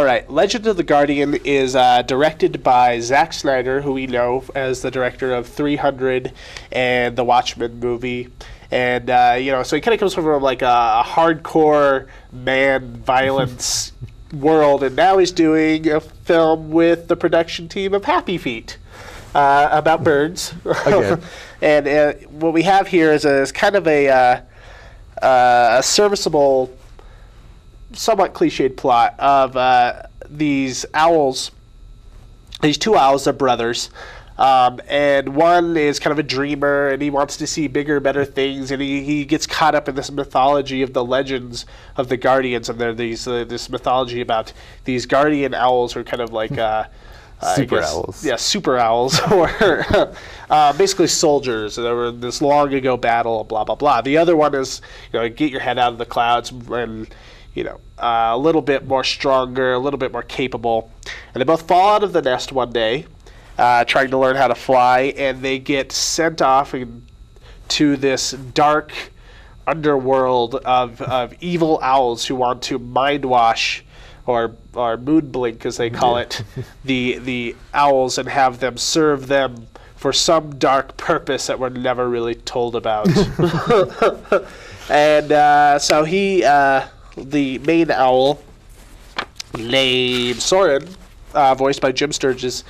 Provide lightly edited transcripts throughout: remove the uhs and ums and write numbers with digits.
All right, Legend of the Guardian is directed by Zack Snyder, who we know as the director of 300 and the Watchmen movie. And, so he kind of comes from like a hardcore man violence world, and now he's doing a film with the production team of Happy Feet about birds. Again. And what we have here is kind of a serviceable, somewhat cliched plot of these owls. These two owls are brothers. And one is kind of a dreamer, and he wants to see bigger, better things, and he gets caught up in this mythology of the legends of the Guardians, and there's this mythology about these guardian owls who are kind of like super owls. Yeah, super owls, or basically soldiers. There were this long ago battle, blah blah blah. The other one is get your head out of the clouds and a little bit more stronger, a little bit more capable, and they both fall out of the nest one day. Trying to learn how to fly, and they get sent off to this dark underworld of evil owls who want to mind wash or mood blink, as they call it, the owls, and have them serve them for some dark purpose that we're never really told about. And so he, the main owl, named Soren, voiced by Jim Sturgess,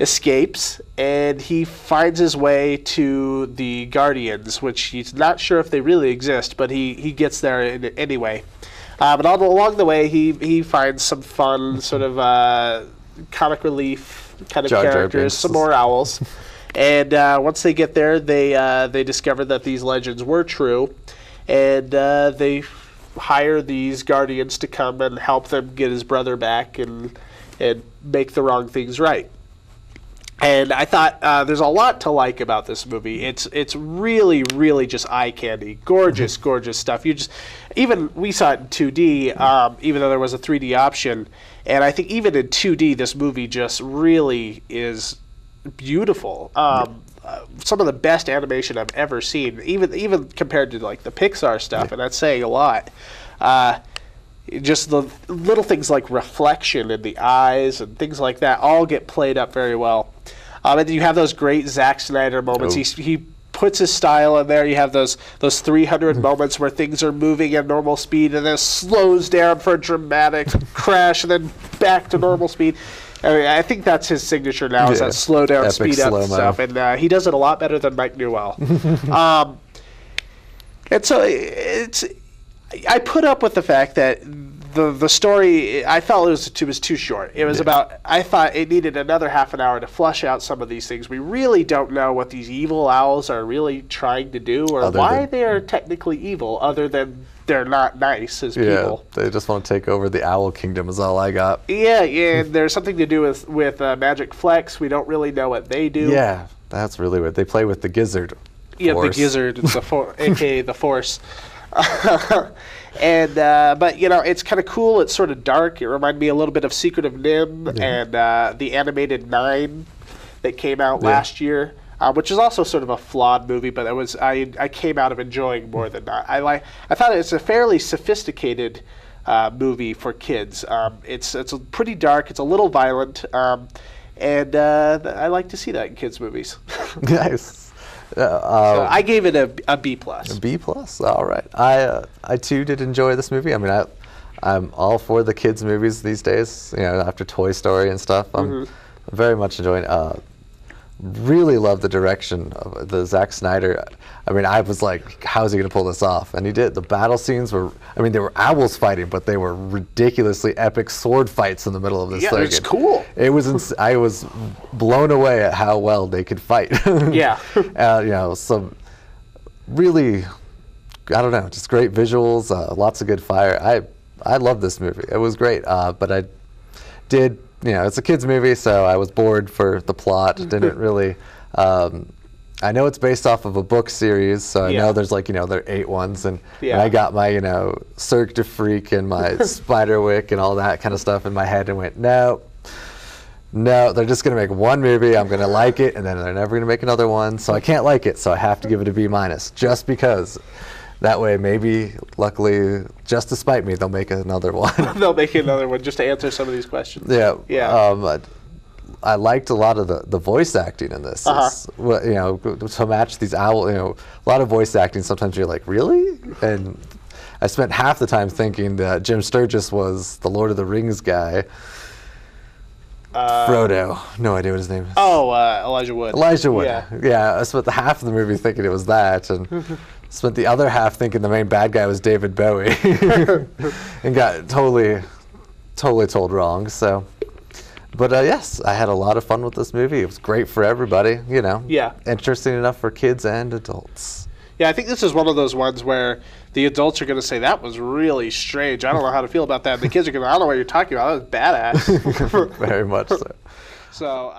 escapes, and he finds his way to the Guardians, which he's not sure if they really exist, but he gets there anyway. But along the way, he finds some fun sort of comic relief kind of characters, some more owls. And once they get there, they discover that these legends were true, and they hire these Guardians to come and help them get his brother back and make the wrong things right. And I thought there's a lot to like about this movie. It's really, really just eye candy, gorgeous, gorgeous stuff. Even we saw it in 2D, even though there was a 3D option. And I think even in 2D, this movie just really is beautiful. Some of the best animation I've ever seen, even compared to like the Pixar stuff, and that's saying a lot. Just the little things like reflection in the eyes and things like that all get played up very well. And then you have those great Zack Snyder moments. He puts his style in there. You have those 300 moments where things are moving at normal speed and then slows down for a dramatic crash and then back to normal speed. I think that's his signature now, is that slow down, speed up stuff. And he does it a lot better than Mike Newell. And so I put up with the fact that the story, I felt it was too short. It was I thought it needed another half an hour to flesh out some of these things. We really don't know what these evil owls are really trying to do, or why they are technically evil, other than they're not nice as people. They just want to take over the owl kingdom is all I got. Yeah, and there's something to do with magic flex. We don't really know what they do. Yeah, that's really weird. They play with the gizzard force. Yeah, the gizzard, a.k.a. the force. And but it's kind of cool. It's sort of dark. It reminded me a little bit of Secret of Nim and the animated 9 that came out last year, which is also sort of a flawed movie, but I came out of enjoying more than that. I thought it's a fairly sophisticated movie for kids. It's pretty dark. It's a little violent, and I like to see that in kids' movies. Nice. So I gave it a B+. A B+? All right. I too did enjoy this movie. I mean, I'm all for the kids' movies these days. After Toy Story and stuff, I'm very much enjoying it. Really love the direction of the Zack Snyder. I mean, I was like, how is he going to pull this off? And he did. The battle scenes were, they were owls fighting, but they were ridiculously epic sword fights in the middle of this thing. Yeah, it's cool. It was, I was blown away at how well they could fight. Yeah. Some really, I don't know, just great visuals, lots of good fire. I love this movie. It was great, but I did, it's a kid's movie, so I was bored for the plot. Didn't really, I know it's based off of a book series, so I know there's there are 8 ones, and I got my, Cirque du Freak and my Spiderwick and all that kind of stuff in my head and went, no, they're just going to make one movie, I'm going to like it, and then they're never going to make another one, so I can't like it, so I have to give it a B-, just because that way, maybe, luckily, just to spite me, they'll make another one. They'll make another one just to answer some of these questions. Yeah. Yeah. I liked a lot of the voice acting in this. You know, to match these owl. You know, a lot of voice acting. Sometimes you're like, really? And I spent half the time thinking that Jim Sturgess was the Lord of the Rings guy. Frodo. No idea what his name is. Oh, Elijah Wood. Elijah Wood. Yeah. I spent the half of the movie thinking it was that, and spent the other half thinking the main bad guy was David Bowie, and got totally told wrong. So, but yes, I had a lot of fun with this movie. It was great for everybody. You know. Yeah. Interesting enough for kids and adults. Yeah, I think this is one of those ones where the adults are going to say, that was really strange. I don't know how to feel about that. And the kids are going to, I don't know what you're talking about. That was badass. Very much so. So,